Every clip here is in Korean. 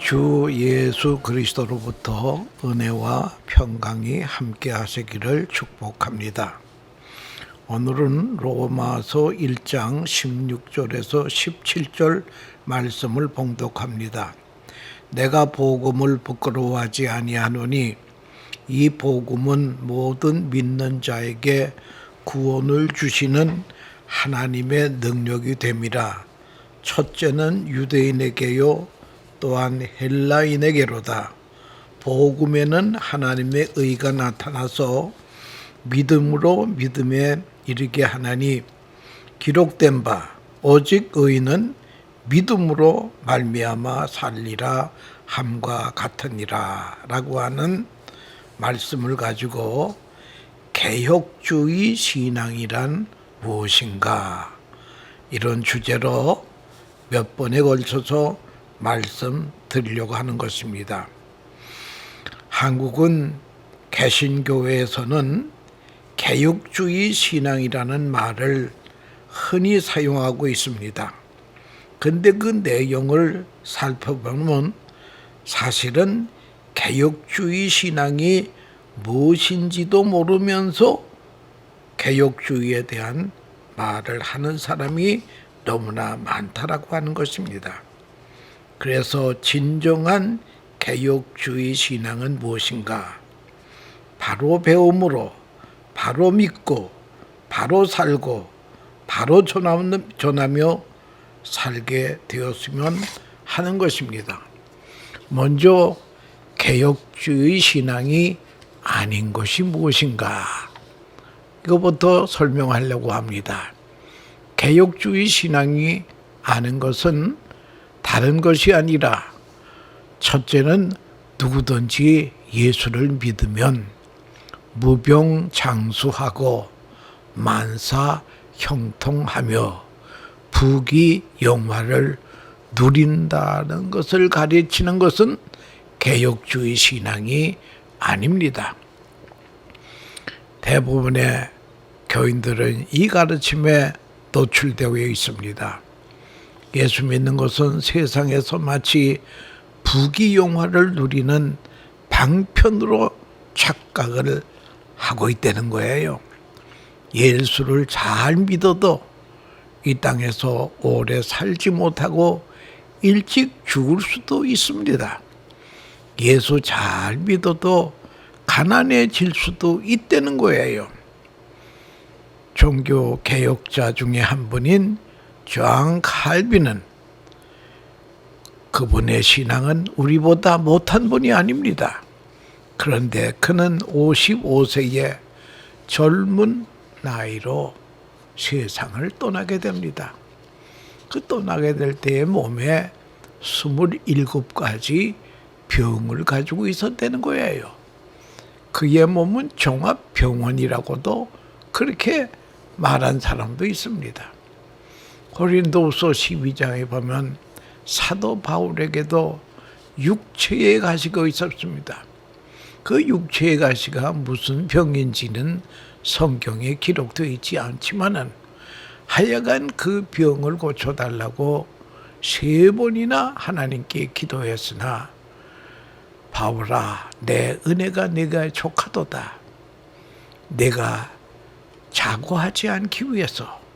주 예수 그리스도로부터 은혜와 평강이 함께 하시기를 축복합니다. 오늘은 로마서 1장 16절에서 17절 말씀을 봉독합니다. 내가 복음을 부끄러워하지 아니하노니 이 복음은 모든 믿는 자에게 구원을 주시는 하나님의 능력이 됨이라. 첫째는 유대인에게요 또한 헬라인에게로다. 복음에는 하나님의 의가 나타나서 믿음으로 믿음에 이르게 하나니 기록된 바 오직 의인은 믿음으로 말미암아 살리라 함과 같으니라 라고 하는 말씀을 가지고 개혁주의 신앙이란 무엇인가, 이런 주제로 몇 번에 걸쳐서 말씀 드리려고 하는 것입니다. 한국은 개신교회에서는 개혁주의 신앙이라는 말을 흔히 사용하고 있습니다. 근데 그 내용을 살펴보면 사실은 개혁주의 신앙이 무엇인지도 모르면서 개혁주의에 대한 말을 하는 사람이 너무나 많다라고 하는 것입니다. 그래서 진정한 개혁주의 신앙은 무엇인가? 바로 배움으로, 바로 믿고, 바로 살고, 바로 전하며 살게 되었으면 하는 것입니다. 먼저 개혁주의 신앙이 아닌 것이 무엇인가? 이것부터 설명하려고 합니다. 개혁주의 신앙이 아는 것은 다른 것이 아니라, 첫째는 누구든지 예수를 믿으면 무병장수하고 만사 형통하며 부귀영화를 누린다는 것을 가르치는 것은 개혁주의 신앙이 아닙니다. 대부분의 교인들은 이 가르침에 노출되어 있습니다. 예수 믿는 것은 세상에서 마치 부귀영화를 누리는 방편으로 착각을 하고 있다는 거예요. 예수를 잘 믿어도 이 땅에서 오래 살지 못하고 일찍 죽을 수도 있습니다. 예수 잘 믿어도 가난해질 수도 있다는 거예요. 종교 개혁자 중에 한 분인 존 칼빈은, 그분의 신앙은 우리보다 못한 분이 아닙니다. 그런데 그는 55세의 젊은 나이로 세상을 떠나게 됩니다. 그 떠나게 될 때의 몸에 27가지 병을 가지고 있었다는 거예요. 그의 몸은 종합병원이라고도 그렇게 말한 사람도 있습니다. 고린도후서 12장에 보면 사도 바울에게도 육체의 가시가 있었습니다. 그 육체의 가시가 무슨 병인지는 성경에 기록되어 있지 않지만은 하여간 그 병을 고쳐달라고 3번이나 하나님께 기도했으나, 바울아 내 은혜가 네가 족하도다. 내가 자고하지 않기 위해서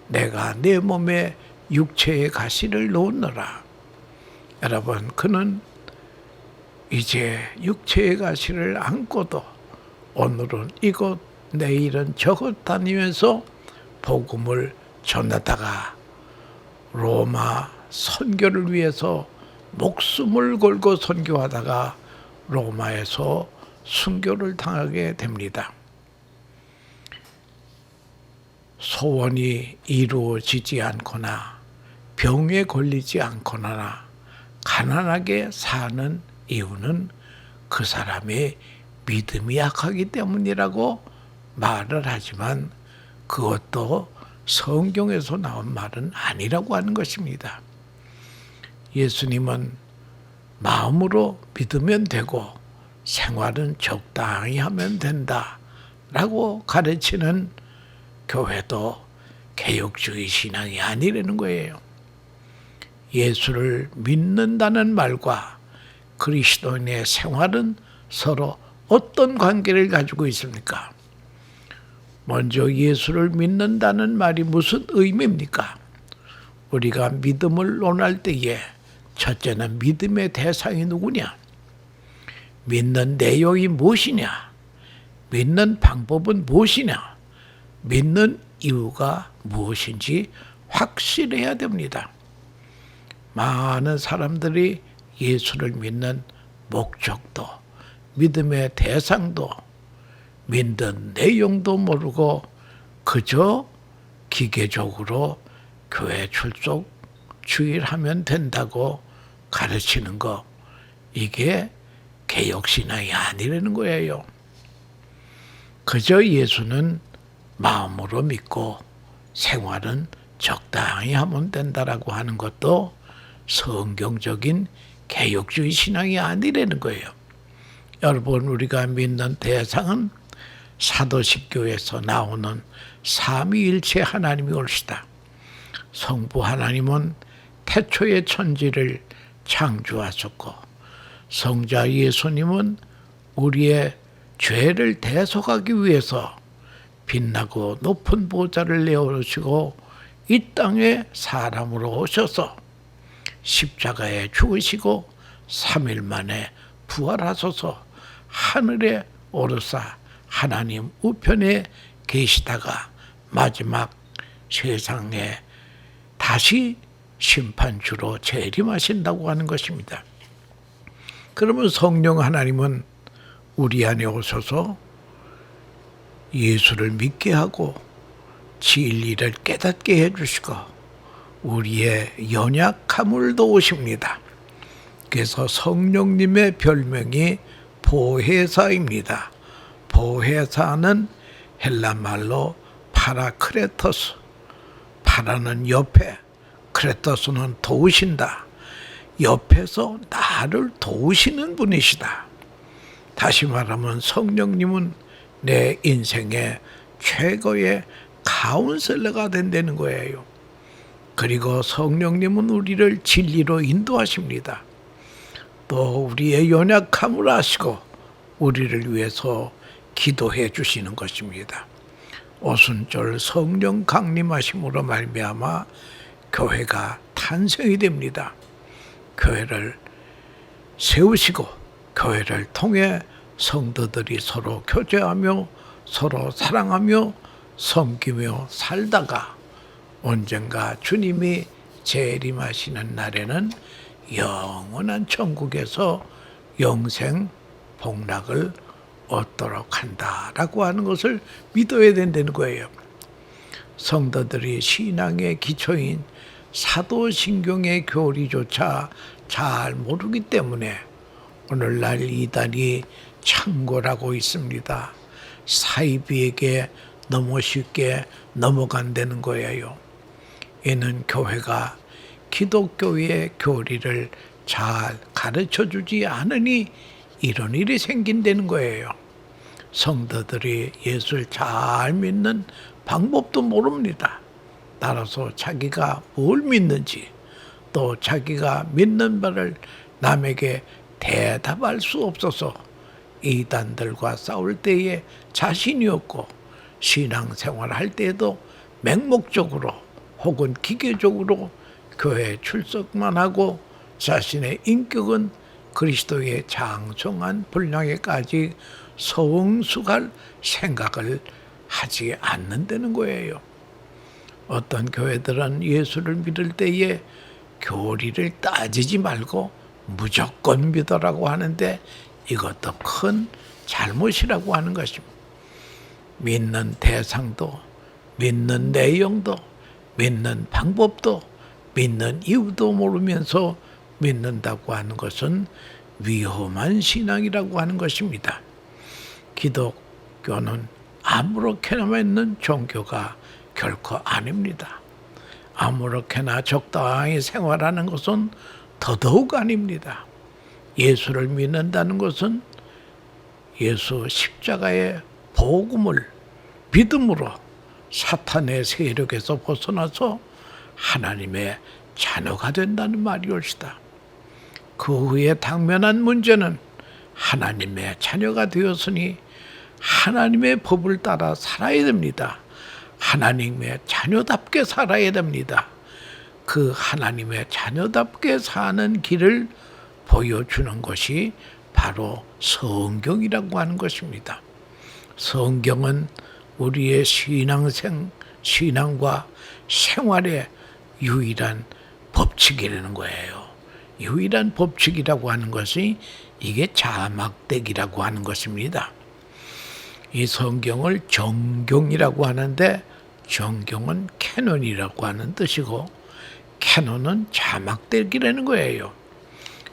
내가 내 몸에 육체의 가시를 놓느라. 여러분, 그는 이제 육체의 가시를 안고도 오늘은 이곳 내일은 저곳 다니면서 복음을 전하다가 로마 선교를 위해서 목숨을 걸고 선교하다가 로마에서 순교를 당하게 됩니다. 소원이 이루어지지 않거나 병에 걸리지 않거나 가난하게 사는 이유는 그 사람의 믿음이 약하기 때문이라고 말을 하지만, 그것도 성경에서 나온 말은 아니라고 하는 것입니다. 예수님은 마음으로 믿으면 되고 생활은 적당히 하면 된다라고 가르치는 교회도 개혁주의 신앙이 아니라는 거예요. 예수를 믿는다는 말과 그리스도인의 생활은 서로 어떤 관계를 가지고 있습니까? 먼저 예수를 믿는다는 말이 무슨 의미입니까? 우리가 믿음을 논할 때에 첫째는 믿음의 대상이 누구냐? 믿는 내용이 무엇이냐? 믿는 방법은 무엇이냐? 믿는 이유가 무엇인지 확실해야 됩니다. 많은 사람들이 예수를 믿는 목적도, 믿음의 대상도, 믿는 내용도 모르고 그저 기계적으로 교회 출석 주일하면 된다고 가르치는 거, 이게 개혁신앙이 아니라는 거예요. 그저 예수는 마음으로 믿고 생활은 적당히 하면 된다라고 하는 것도 성경적인 개혁주의 신앙이 아니라는 거예요. 여러분, 우리가 믿는 대상은 사도십교에서 나오는 삼위일체 하나님이 올시다. 성부 하나님은 태초의 천지를 창조하셨고, 성자 예수님은 우리의 죄를 대속하기 위해서 빛나고 높은 보좌를 내어오시고 이 땅에 사람으로 오셔서 십자가에 죽으시고 3일 만에 부활하셔서 하늘에 오르사 하나님 우편에 계시다가 마지막 세상에 다시 심판주로 재림하신다고 하는 것입니다. 그러면 성령 하나님은 우리 안에 오셔서 예수를 믿게 하고 진리를 깨닫게 해주시고 우리의 연약함을 도우십니다. 그래서 성령님의 별명이 보혜사입니다. 보혜사는 헬라말로 파라크레토스, 파라는 옆에, 크레토스는 도우신다. 옆에서 나를 도우시는 분이시다. 다시 말하면 성령님은 내 인생의 최고의 카운셀러가 된다는 거예요. 그리고 성령님은 우리를 진리로 인도하십니다. 또 우리의 연약함을 아시고 우리를 위해서 기도해 주시는 것입니다. 오순절 성령 강림하심으로 말미암아 교회가 탄생이 됩니다. 교회를 세우시고 교회를 통해 성도들이 서로 교제하며 서로 사랑하며 섬기며 살다가 언젠가 주님이 재림하시는 날에는 영원한 천국에서 영생 복락을 얻도록 한다라고 하는 것을 믿어야 된다는 거예요. 성도들이 신앙의 기초인 사도신경의 교리조차 잘 모르기 때문에 오늘날 이단이 창궐하고 있습니다. 사이비에게 너무 쉽게 넘어간다는 거예요. 이는 교회가 기독교의 교리를 잘 가르쳐주지 않으니 이런 일이 생긴다는 거예요. 성도들이 예수를 잘 믿는 방법도 모릅니다. 따라서 자기가 뭘 믿는지 또 자기가 믿는 바를 남에게 대답할 수 없어서 이단들과 싸울 때에 자신이 없고 신앙생활 할 때에도 맹목적으로 혹은 기계적으로 교회 출석만 하고 자신의 인격은 그리스도의 장성한 분량에까지 성숙할 생각을 하지 않는다는 거예요. 어떤 교회들은 예수를 믿을 때에 교리를 따지지 말고 무조건 믿으라고 하는데 이것도 큰 잘못이라고 하는 것입니다. 믿는 대상도, 믿는 내용도, 믿는 방법도, 믿는 이유도 모르면서 믿는다고 하는 것은 위험한 신앙이라고 하는 것입니다. 기독교는 아무렇게나 믿는 종교가 결코 아닙니다. 아무렇게나 적당히 생활하는 것은 더더욱 아닙니다. 예수를 믿는다는 것은 예수 십자가의 복음을 믿음으로 사탄의 세력에서 벗어나서 하나님의 자녀가 된다는 말이올시다. 그 후에 당면한 문제는 하나님의 자녀가 되었으니 하나님의 법을 따라 살아야 됩니다. 하나님의 자녀답게 살아야 됩니다. 그 하나님의 자녀답게 사는 길을 보여주는 것이 바로 성경이라고 하는 것입니다. 성경은 우리의 신앙과 생활의 유일한 법칙이라는 거예요. 유일한 법칙이라고 하는 것이 이게 자막대기라고 하는 것입니다. 이 성경을 정경이라고 하는데 정경은 캐논이라고 하는 뜻이고 캐논은 자막대기라는 거예요.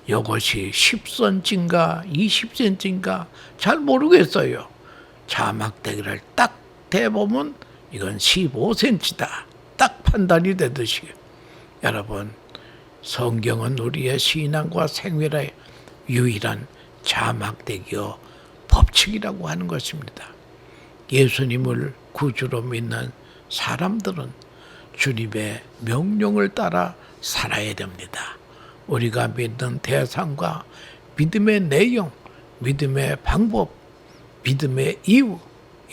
이것이 10cm인가 20cm인가 잘 모르겠어요. 자막대기를 딱 대보면 이건 15cm다. 딱 판단이 되듯이 여러분 성경은 우리의 신앙과 생활의 유일한 자막대기요 법칙이라고 하는 것입니다. 예수님을 구주로 믿는 사람들은 주님의 명령을 따라 살아야 됩니다. 우리가 믿는 대상과 믿음의 내용, 믿음의 방법, 믿음의 이유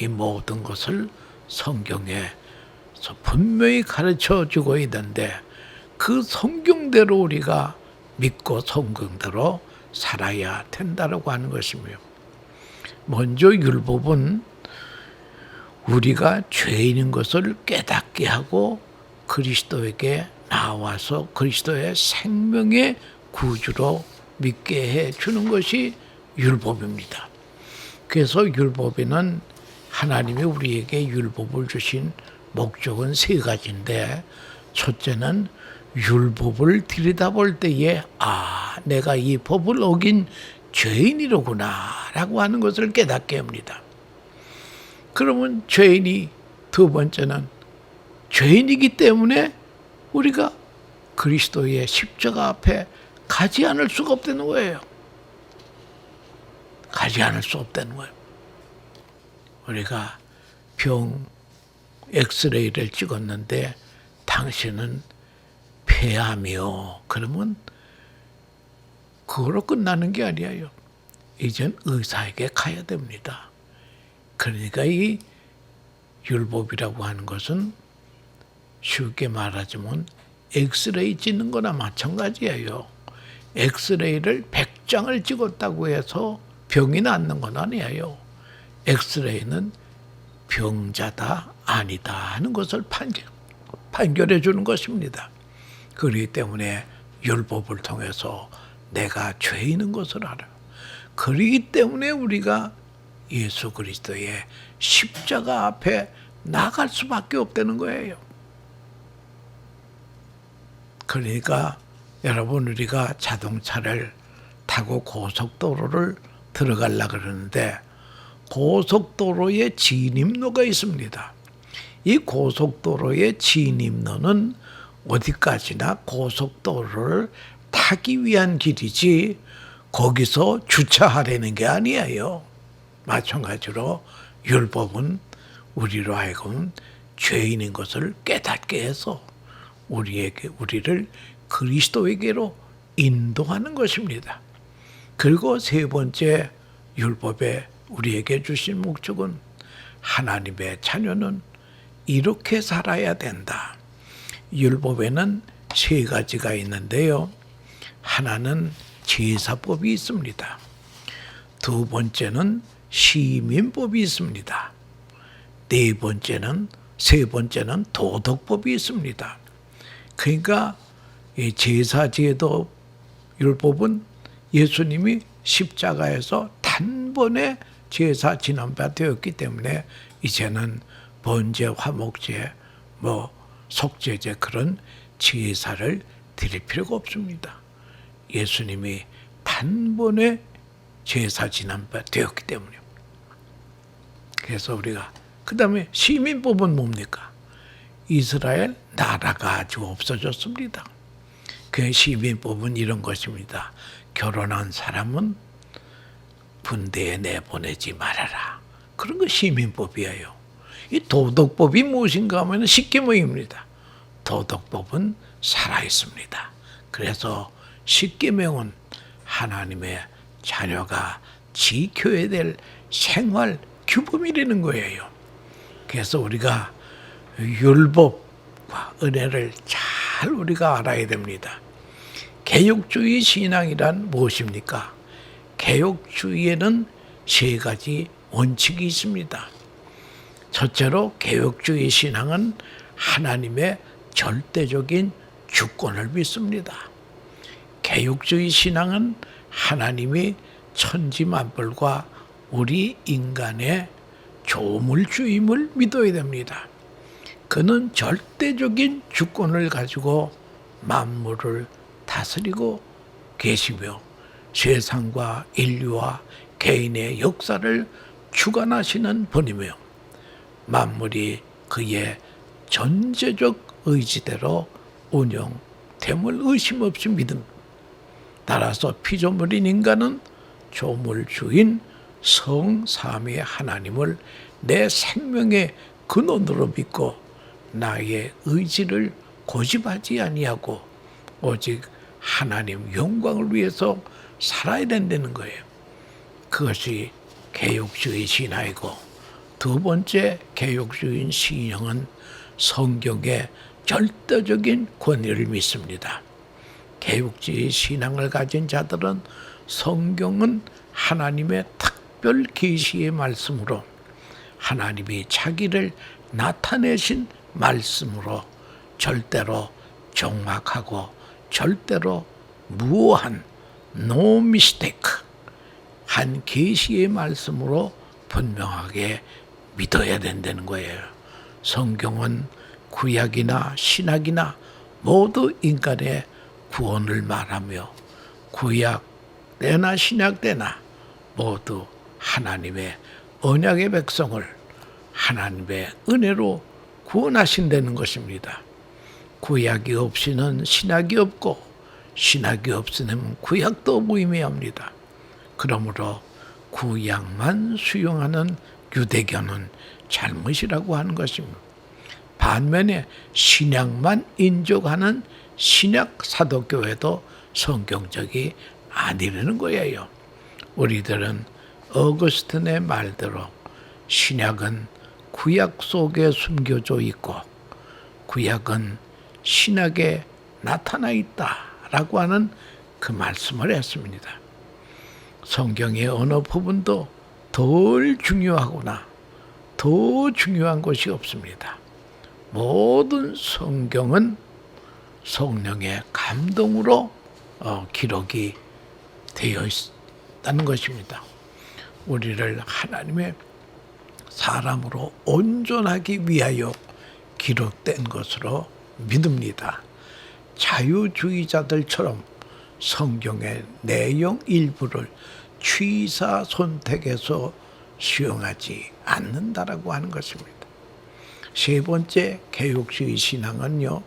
이 모든 것을 성경에서 분명히 가르쳐주고 있는데 그 성경대로 우리가 믿고 성경대로 살아야 된다고 하는 것이며 먼저 율법은 우리가 죄인인 것을 깨닫게 하고 그리스도에게 나와서 그리스도의 생명의 구주로 믿게 해주는 것이 율법입니다. 그래서 율법에는 하나님이 우리에게 율법을 주신 목적은 세 가지인데 첫째는 율법을 들여다볼 때에 내가 이 법을 어긴 죄인이로구나 라고 하는 것을 깨닫게 합니다. 그러면 두 번째는 죄인이기 때문에 우리가 그리스도의 십자가 앞에 가지 않을 수가 없다는 거예요. 가지 않을 수 없다는 거예요. 우리가 병 엑스레이를 찍었는데 당신은 폐암이요. 그러면 그거로 끝나는 게 아니에요. 이젠 의사에게 가야 됩니다. 그러니까 이 율법이라고 하는 것은 쉽게 말하자면 엑스레이 찍는 거나 마찬가지예요. 엑스레이를 100장을 찍었다고 해서 병이 낫는 건 아니에요. 엑스레이는 병자다 아니다 하는 것을 판결해 주는 것입니다. 그렇기 때문에 율법을 통해서 내가 죄인인 것을 알아요. 그렇기 때문에 우리가 예수 그리스도의 십자가 앞에 나갈 수밖에 없다는 거예요. 그러니까 여러분 우리가 자동차를 타고 고속도로를 들어가려고 그러는데 고속도로에 진입로가 있습니다. 이 고속도로의 진입로는 어디까지나 고속도로를 타기 위한 길이지 거기서 주차하려는 게 아니에요. 마찬가지로 율법은 우리로 하여금 죄인인 것을 깨닫게 해서 우리를 그리스도에게로 인도하는 것입니다. 그리고 세 번째 율법에 우리에게 주신 목적은 하나님의 자녀는 이렇게 살아야 된다. 율법에는 세 가지가 있는데요. 하나는 제사법이 있습니다. 두 번째는 시민법이 있습니다. 세 번째는 도덕법이 있습니다. 그러니까 이 제사제도 율법은 예수님이 십자가에서 단번에 제사 지난 바 되었기 때문에 이제는 번제, 화목제, 속죄제 그런 제사를 드릴 필요가 없습니다. 예수님이 단번에 제사 지난 바 되었기 때문에. 그래서 우리가 그 다음에 시민법은 뭡니까? 이스라엘 나라가 아주 없어졌습니다. 그 시민법은 이런 것입니다. 결혼한 사람은 군대에 내보내지 말아라. 그런 거 시민법이에요. 이 도덕법이 무엇인가 하면 십계명입니다. 도덕법은 살아있습니다. 그래서 십계명은 하나님의 자녀가 지켜야 될 생활 규범이라는 거예요. 그래서 우리가 율법과 은혜를 잘 우리가 알아야 됩니다. 개혁주의 신앙이란 무엇입니까? 개혁주의에는 세 가지 원칙이 있습니다. 첫째로 개혁주의 신앙은 하나님의 절대적인 주권을 믿습니다. 개혁주의 신앙은 하나님이 천지만물과 우리 인간의 조물주임을 믿어야 됩니다. 그는 절대적인 주권을 가지고 만물을 다스리고 계시며 세상과 인류와 개인의 역사를 주관하시는 분이며 만물이 그의 전제적 의지대로 운영됨을 의심 없이 믿음. 따라서 피조물인 인간은 조물주인 성삼위 하나님을 내 생명의 근원으로 믿고 나의 의지를 고집하지 아니하고 오직 하나님 영광을 위해서 살아야 된다는 거예요. 그것이 개혁주의 신앙이고, 두 번째 개혁주의 신앙은 성경의 절대적인 권위를 믿습니다. 개혁주의 신앙을 가진 자들은 성경은 하나님의 특별 계시의 말씀으로, 하나님이 자기를 나타내신 말씀으로 절대로 정확하고 절대로 무오한 no mistake 한 계시의 말씀으로 분명하게 믿어야 된다는 거예요. 성경은 구약이나 신약이나 모두 인간의 구원을 말하며 구약 때나 신약 때나 모두 하나님의 언약의 백성을 하나님의 은혜로 구원하신다는 것입니다. 구약이 없이는 신약이 없고 신약이 없으면 구약도 무의미합니다. 그러므로 구약만 수용하는 유대교는 잘못이라고 하는 것입니다. 반면에 신약만 인정하는 신약 사도교회도 성경적이 아니라는 거예요. 우리들은 어거스틴의 말대로 신약은 구약 속에 숨겨져 있고 구약은 신약에 나타나 있다라고 하는 그 말씀을 했습니다. 성경의 어느 부분도 덜 중요하거나 더 중요한 것이 없습니다. 모든 성경은 성령의 감동으로 기록이 되어 있다는 것입니다. 우리를 하나님의 사람으로 온전하기 위하여 기록된 것으로 믿습니다. 자유주의자들처럼 성경의 내용 일부를 취사 선택해서 수용하지 않는다라고 하는 것입니다. 세 번째 개혁주의 신앙은요,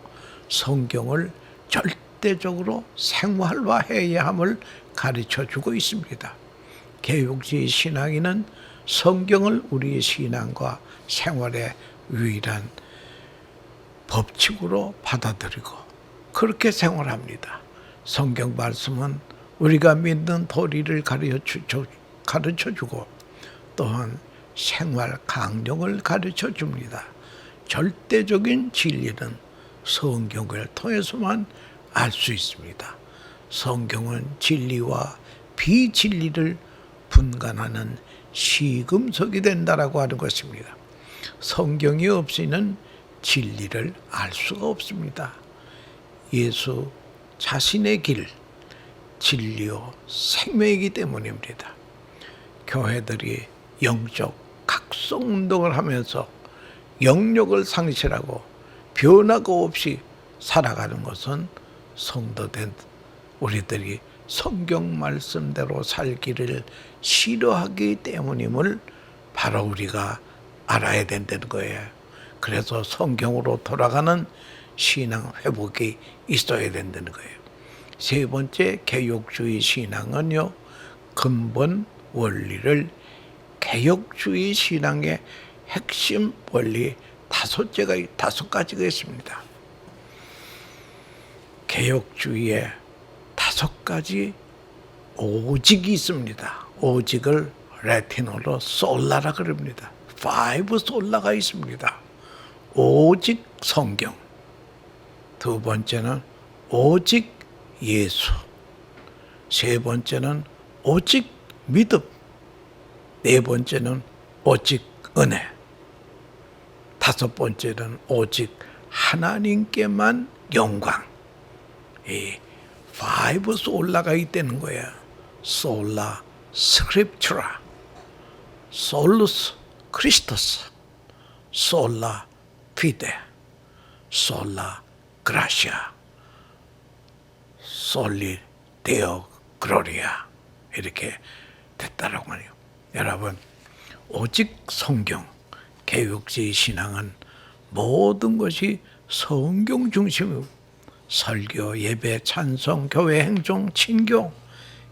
성경을 절대적으로 생활화해야 함을 가르쳐주고 있습니다. 개혁주의 신앙인은 성경을 우리의 신앙과 생활의 유일한 법칙으로 받아들이고 그렇게 생활합니다. 성경 말씀은 우리가 믿는 도리를 가르쳐주고 또한 생활 강령을 가르쳐줍니다. 절대적인 진리는 성경을 통해서만 알 수 있습니다. 성경은 진리와 비진리를 분간하는 시금석이 된다라고 하는 것입니다. 성경이 없이는 진리를 알 수가 없습니다. 예수 자신의 길, 진리요 생명이기 때문입니다. 교회들이 영적 각성 운동을 하면서 영역을 상실하고 변화가 없이 살아가는 것은 성도된 우리들이 성경 말씀대로 살기를 싫어하기 때문임을 바로 우리가 알아야 된다는 거예요. 그래서 성경으로 돌아가는 신앙 회복이 있어야 된다는 거예요. 세 번째 개혁주의 신앙은요, 근본 원리를 개혁주의 신앙의 핵심 원리 다섯 가지가 있습니다. 개혁주의의 5가지 오직이 있습니다. 오직을 라틴어로 솔라라 그럽니다. 5 솔라가 있습니다. 오직 성경. 두 번째는 오직 예수. 세 번째는 오직 믿음. 네 번째는 오직 은혜. 다섯 번째는 오직 하나님께만 영광. 이 5 솔라가 있다는 거야. 솔라 스크립트라, 솔루스 크리스토스, 솔라 피데, 솔라 그라시아, 솔리 데오 글로리아 이렇게 됐다라고 말이에요. 여러분, 오직 성경, 개혁주의 신앙은 모든 것이 성경 중심이고 설교, 예배, 찬송, 교회 행정, 친교,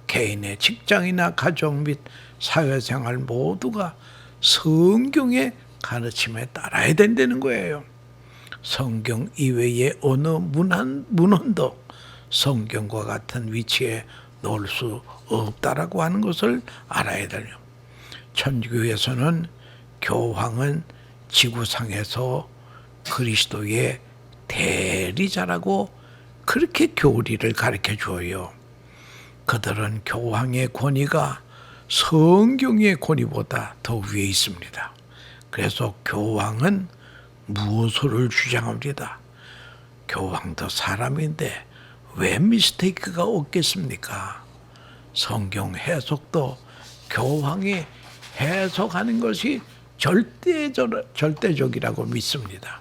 개인의 직장이나 가정 및 사회생활 모두가 성경의 가르침에 따라야 된다는 거예요. 성경 이외의 어느 문헌도 성경과 같은 위치에 놓을 수 없다라고 하는 것을 알아야 돼요. 천주교에서는 교황은 지구상에서 그리스도의 대리자라고 그렇게 교리를 가르쳐 주어요. 그들은 교황의 권위가 성경의 권위보다 더 위에 있습니다. 그래서 교황은 무엇을 주장합니다. 교황도 사람인데 왜 미스테이크가 없겠습니까? 성경 해석도 교황이 해석하는 것이 절대적이라고 믿습니다.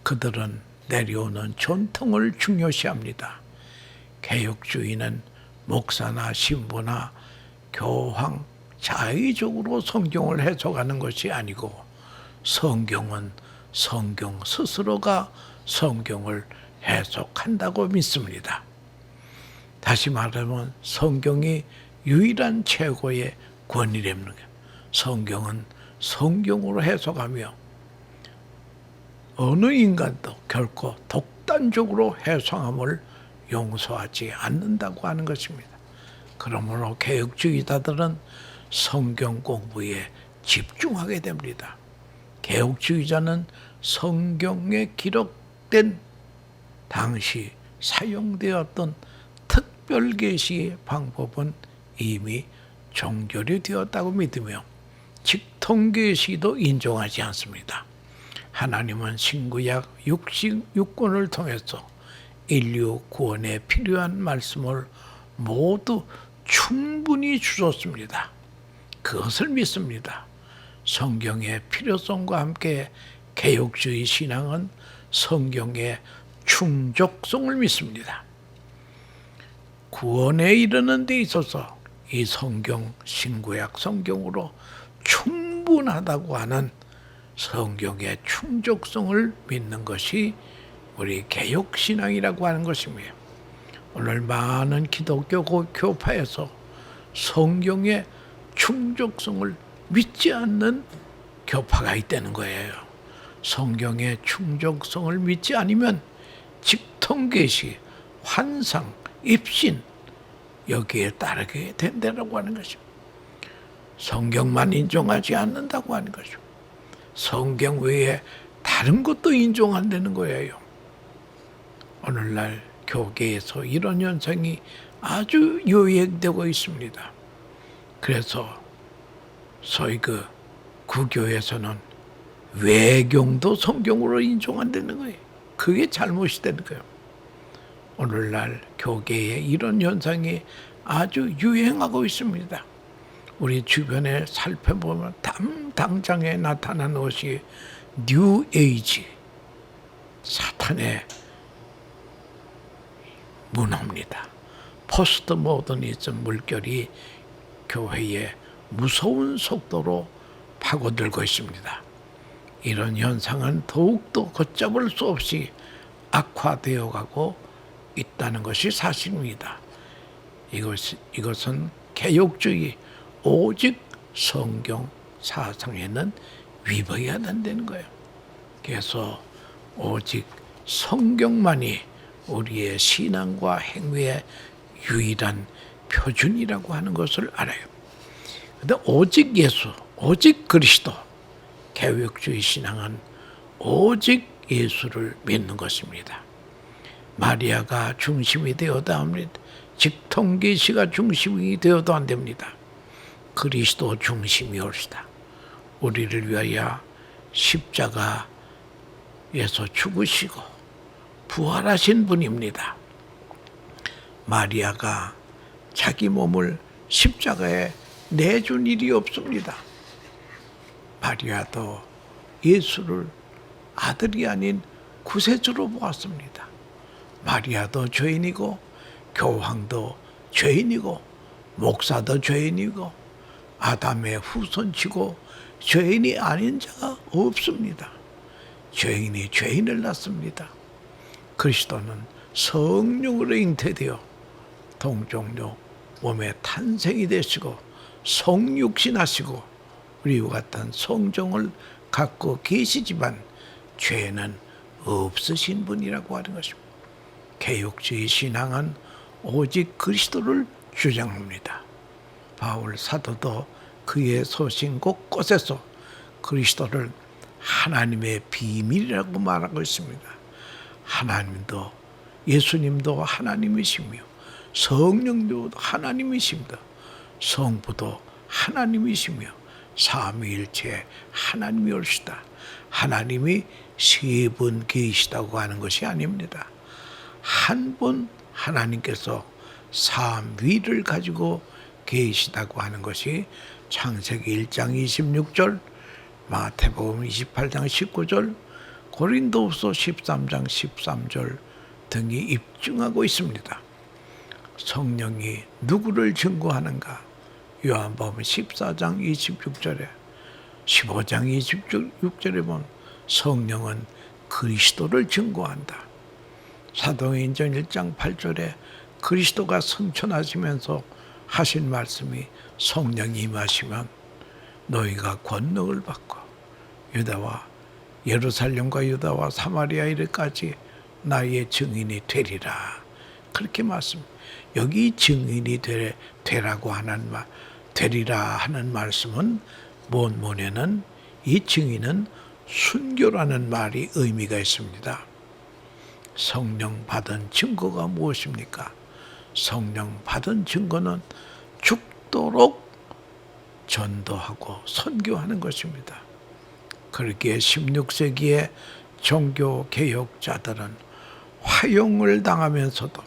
그들은 내려오는 전통을 중요시합니다. 개혁주의는 목사나 신부나 교황 자의적으로 성경을 해석하는 것이 아니고 성경은 성경 스스로가 성경을 해석한다고 믿습니다. 다시 말하면 성경이 유일한 최고의 권위라는 거예요. 성경은 성경으로 해석하며 어느 인간도 결코 독단적으로 해석함을 용서하지 않는다고 하는 것입니다. 그러므로 개혁주의자들은 성경 공부에 집중하게 됩니다. 개혁주의자는 성경에 기록된 당시 사용되었던 특별 계시의 방법은 이미 종결이 되었다고 믿으며 직통 계시도 인정하지 않습니다. 하나님은 신구약 66권을 통해서 인류 구원에 필요한 말씀을 모두 충분히 주셨습니다. 그것을 믿습니다. 성경의 필요성과 함께 개혁주의 신앙은 성경의 충족성을 믿습니다. 구원에 이르는 데 있어서 이 성경, 신구약 성경으로 충분하다고 하는 성경의 충족성을 믿는 것이 우리 개혁신앙이라고 하는 것입니다. 오늘 많은 기독교 교파에서 성경의 충족성을 믿지 않는 교파가 있다는 거예요. 성경의 충족성을 믿지 않으면 직통계시, 환상, 입신 여기에 따르게 된다고 하는 것입니다. 성경만 인정하지 않는다고 하는 것입니다. 성경 외에 다른 것도 인정한다는 거예요. 오늘날 교계에서 이런 현상이 아주 유행되고 있습니다. 그래서 소위 구교에서는 외경도 성경으로 인정한다는 거예요. 그게 잘못이 되는 거예요. 오늘날 교계에 이런 현상이 아주 유행하고 있습니다. 우리 주변에 살펴보면 당장에 나타난 것이 뉴 에이지, 사탄의 문화입니다. 포스트 모더니즘 물결이 교회에 무서운 속도로 파고들고 있습니다. 이런 현상은 더욱더 걷잡을 수 없이 악화되어 가고 있다는 것이 사실입니다. 이것은 개혁주의 오직 성경 사상에는 위배해야 된다는 거예요. 그래서 오직 성경만이 우리의 신앙과 행위의 유일한 표준이라고 하는 것을 알아요. 근데 오직 예수, 오직 그리스도, 개혁주의 신앙은 오직 예수를 믿는 것입니다. 마리아가 중심이 되어도 합니다. 직통계시가 중심이 되어도 안 됩니다. 그리스도 중심이 옳시다. 우리를 위하여 십자가에서 죽으시고 부활하신 분입니다. 마리아가 자기 몸을 십자가에 내준 일이 없습니다. 마리아도 예수를 아들이 아닌 구세주로 보았습니다. 마리아도 죄인이고 교황도 죄인이고 목사도 죄인이고 아담의 후손치고 죄인이 아닌 자가 없습니다. 죄인이 죄인을 낳습니다. 그리스도는 성령으로 잉태되어 동정녀 몸에 탄생이 되시고 성육신하시고 우리와 같은 성정을 갖고 계시지만 죄는 없으신 분이라고 하는 것입니다. 개혁주의 신앙은 오직 그리스도를 주장합니다. 바울 사도도 그의 소신 곳곳에서 그리스도를 하나님의 비밀이라고 말하고 있습니다. 하나님도 예수님도 하나님이시며 성령도 하나님이십니다. 성부도 하나님이시며 삼위일체 하나님이 옳시다. 하나님이 세 분 계시다고 하는 것이 아닙니다. 한 분 하나님께서 삼위를 가지고 계시다고 하는 것이 창세기 1장 26절, 마태복음 28장 19절, 고린도후서 13장 13절 등이 입증하고 있습니다. 성령이 누구를 증거하는가? 요한복음 14장 26절에 15장 26절에 보면 성령은 그리스도를 증거한다. 사도행전 1장 8절에 그리스도가 선천하시면서 하신 말씀이 성령이 임하시면 너희가 권능을 받고 유다와 예루살렘과 유다와 사마리아 이르까지 나의 증인이 되리라. 그렇게 말씀. 여기 증인이 되라고 하는 말, 되리라 하는 말씀은 본문에는 이 증인은 순교라는 말이 의미가 있습니다. 성령 받은 증거가 무엇입니까? 성령 받은 증거는 죽도록 전도하고 선교하는 것입니다. 그렇기에 16세기의 종교 개혁자들은 화용을 당하면서도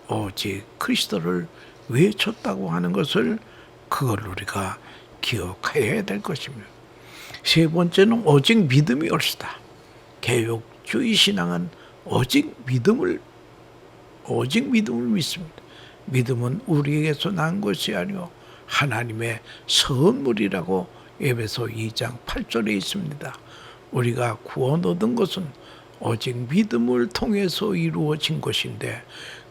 오직 그리스도를 외쳤다고 하는 것을 그걸 우리가 기억해야 될 것입니다. 세 번째는 오직 믿음이 옳시다. 개혁주의 신앙은 오직 믿음을 믿습니다. 믿음은 우리에게서 난 것이 아니오 하나님의 선물이라고 에베소 2장 8절에 있습니다. 우리가 구원 얻은 것은 오직 믿음을 통해서 이루어진 것인데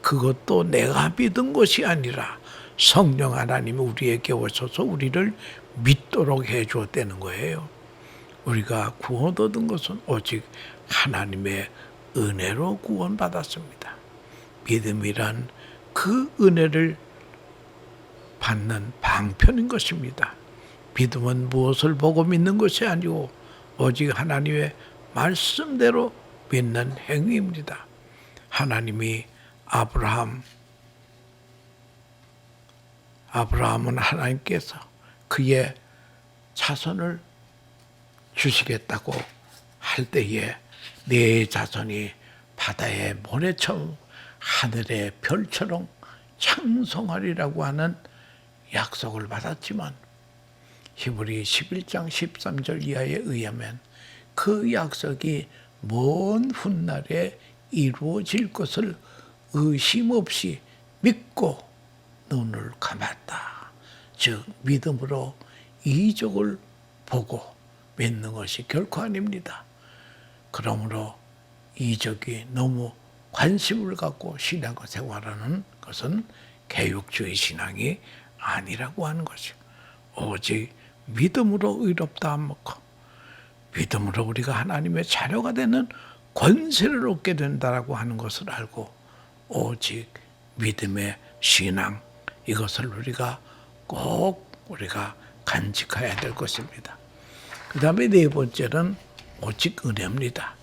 그것도 내가 믿은 것이 아니라 성령 하나님이 우리에게 오셔서 우리를 믿도록 해 주었다는 거예요. 우리가 구원 얻은 것은 오직 하나님의 은혜로 구원받았습니다. 믿음이란 그 은혜를 받는 방편인 것입니다. 믿음은 무엇을 보고 믿는 것이 아니고 오직 하나님의 말씀대로 믿는 행위입니다. 하나님이 아브라함은 하나님께서 그의 자손을 주시겠다고 할 때에 내 자손이 바다의 모래처럼 하늘의 별처럼 창성하리라고 하는 약속을 받았지만 히브리 11장 13절 이하에 의하면 그 약속이 먼 훗날에 이루어질 것을 의심 없이 믿고 눈을 감았다. 즉 믿음으로 이적을 보고 믿는 것이 결코 아닙니다. 그러므로 이적이 너무 관심을 갖고 신앙생활하는 것은 개혁주의 신앙이 아니라고 하는 것이요. 오직 믿음으로 의롭다 먹고 믿음으로 우리가 하나님의 자녀가 되는 권세를 얻게 된다라고 하는 것을 알고 오직 믿음의 신앙, 이것을 우리가 간직해야 될 것입니다. 그 다음에 네 번째는 오직 은혜입니다.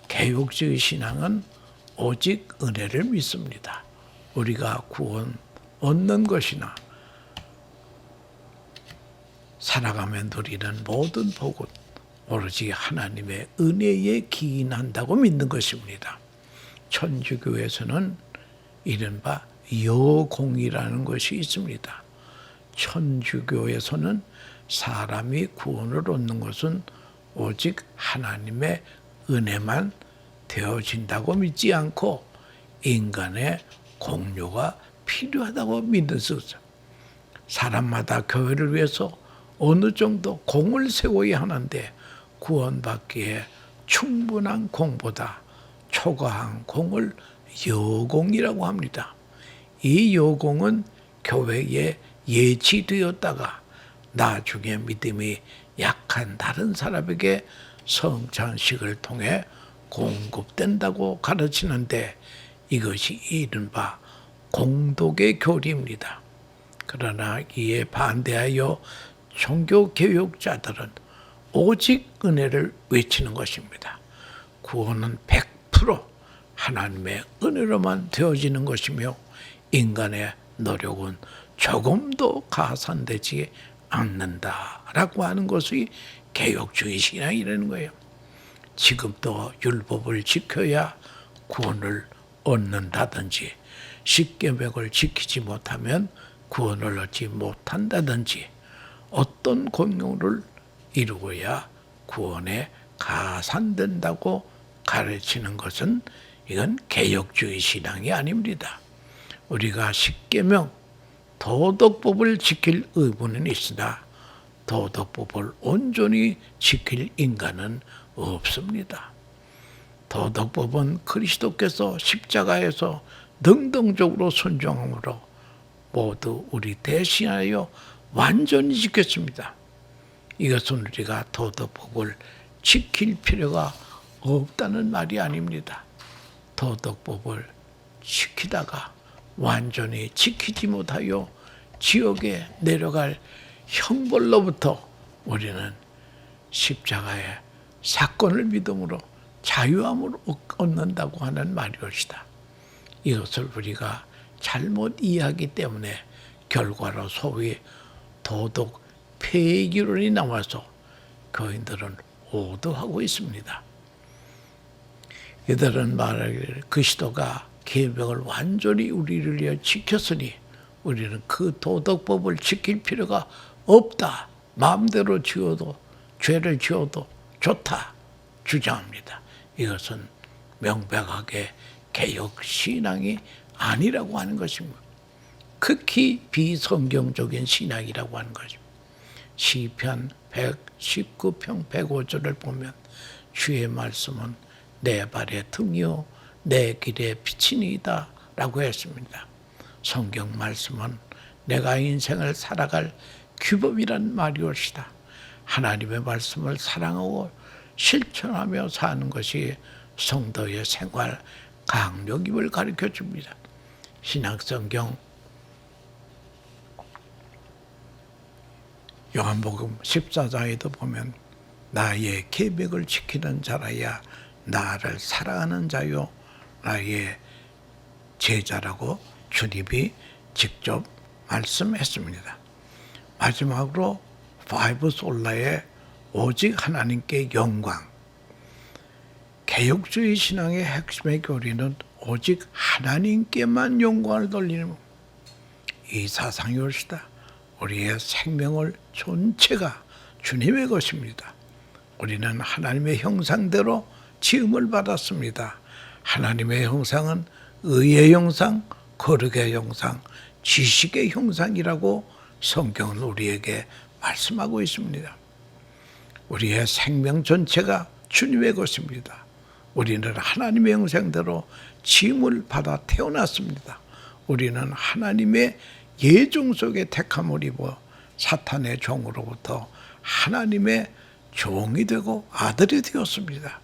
개혁주의 신앙은 오직 은혜를 믿습니다. 우리가 구원 얻는 것이나 살아가며 누리는 모든 복은 오로지 하나님의 은혜에 기인한다고 믿는 것입니다. 천주교에서는 이른바 여공이라는 것이 있습니다. 천주교에서는 사람이 구원을 얻는 것은 오직 하나님의 은혜만 되어진다고 믿지 않고 인간의 공로가 필요하다고 믿는 것이죠. 사람마다 교회를 위해서 어느 정도 공을 세워야 하는데 구원받기에 충분한 공보다 초과한 공을 여공이라고 합니다. 이 여공은 교회에 예치되었다가 나중에 믿음이 약한 다른 사람에게 성찬식을 통해 공급된다고 가르치는데 이것이 이른바 공독의 교리입니다. 그러나 이에 반대하여 종교개혁자들은 오직 은혜를 외치는 것입니다. 구원은 100% 하나님의 은혜로만 되어지는 것이며 인간의 노력은 조금도 가산되지 않는다라고 하는 것이 개혁주의 신앙이라는 거예요. 지금도 율법을 지켜야 구원을 얻는다든지 십계명을 지키지 못하면 구원을 얻지 못한다든지 어떤 공로를 이루어야 구원에 가산된다고 가르치는 것은 이건 개혁주의 신앙이 아닙니다. 우리가 십계명 도덕법을 지킬 의무는 있으나 도덕법을 온전히 지킬 인간은 없습니다. 도덕법은 그리스도께서 십자가에서 능동적으로 순종함으로 모두 우리 대신하여 완전히 지켰습니다. 이것은 우리가 도덕법을 지킬 필요가 없다는 말이 아닙니다. 도덕법을 지키다가 완전히 지키지 못하여 지옥에 내려갈 형벌로부터 우리는 십자가의 사건을 믿음으로 자유함을 얻는다고 하는 말이었다. 이것을 우리가 잘못 이해하기 때문에 결과로 소위 도덕 폐기론이 나와서 교인들은 오도하고 있습니다. 이들은 말하기를 그리스도가 계명을 완전히 우리를 위해 지켰으니 우리는 그 도덕법을 지킬 필요가 없다. 마음대로 죄를 지어도 좋다 주장합니다. 이것은 명백하게 개혁 신앙이 아니라고 하는 것입니다. 극히 비성경적인 신앙이라고 하는 것입니다. 시편 119편 105절을 보면 주의 말씀은 내 발의 등이요 내 길의 빛이니이다 라고 했습니다. 성경 말씀은 내가 인생을 살아갈 규범이란 말이옵시다. 하나님의 말씀을 사랑하고 실천하며 사는 것이 성도의 생활 강령임을 가르쳐 줍니다. 신약성경 요한복음 14장에도 보면 나의 계명을 지키는 자라야 나를 사랑하는 자요 나의 제자라고 주님이 직접 말씀했습니다. 마지막으로 파이브 솔라의 오직 하나님께 영광. 개혁주의 신앙의 핵심의 교리는 오직 하나님께만 영광을 돌리는 이 사상이옵시다. 우리의 생명을 전체가 주님의 것입니다. 우리는 하나님의 형상대로 지음을 받았습니다. 하나님의 형상은 의의 형상, 거룩의 형상, 지식의 형상이라고 성경은 우리에게 말씀하고 있습니다. 우리의 생명 전체가 주님의 것입니다. 우리는 하나님의 형상대로 지음을 받아 태어났습니다. 우리는 하나님의 예종 속에 택함을 입어 사탄의 종으로부터 하나님의 종이 되고 아들이 되었습니다.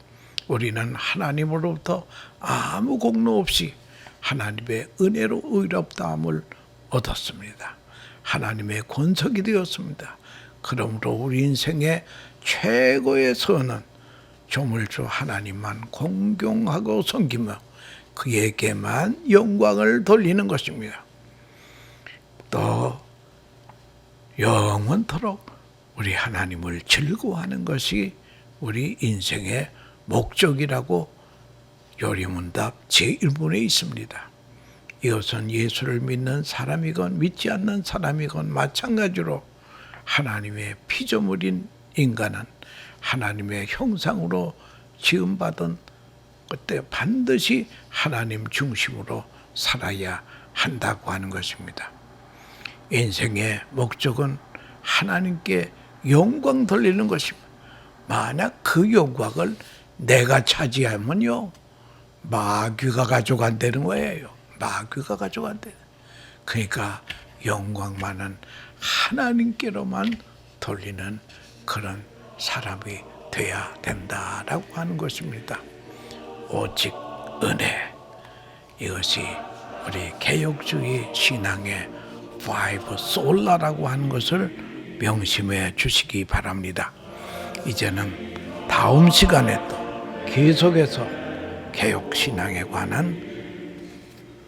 우리는 하나님으로부터 아무 공로 없이 하나님의 은혜로 의롭다함을 얻었습니다. 하나님의 권석이 되었습니다. 그러므로 우리 인생의 최고의 선은 조물주 하나님만 공경하고 섬기며 그에게만 영광을 돌리는 것입니다. 또 영원토록 우리 하나님을 즐거워하는 것이 우리 인생의 목적이라고 요리문답 제1문에 있습니다. 이것은 예수를 믿는 사람이건 믿지 않는 사람이건 마찬가지로 하나님의 피조물인 인간은 하나님의 형상으로 지음받은 그때 반드시 하나님 중심으로 살아야 한다고 하는 것입니다. 인생의 목적은 하나님께 영광 돌리는 것입니다. 만약 그 영광을 내가 차지하면요, 마귀가 가져간다는 거예요. 마귀가 가져간다는. 그러니까 영광만은 하나님께로만 돌리는 그런 사람이 돼야 된다라고 하는 것입니다. 오직 은혜, 이것이 우리 개혁주의 신앙의 파이브 솔라라고 하는 것을 명심해 주시기 바랍니다. 이제는 다음 시간에 또 계속해서 개혁신앙에 관한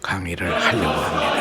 강의를 하려고 합니다.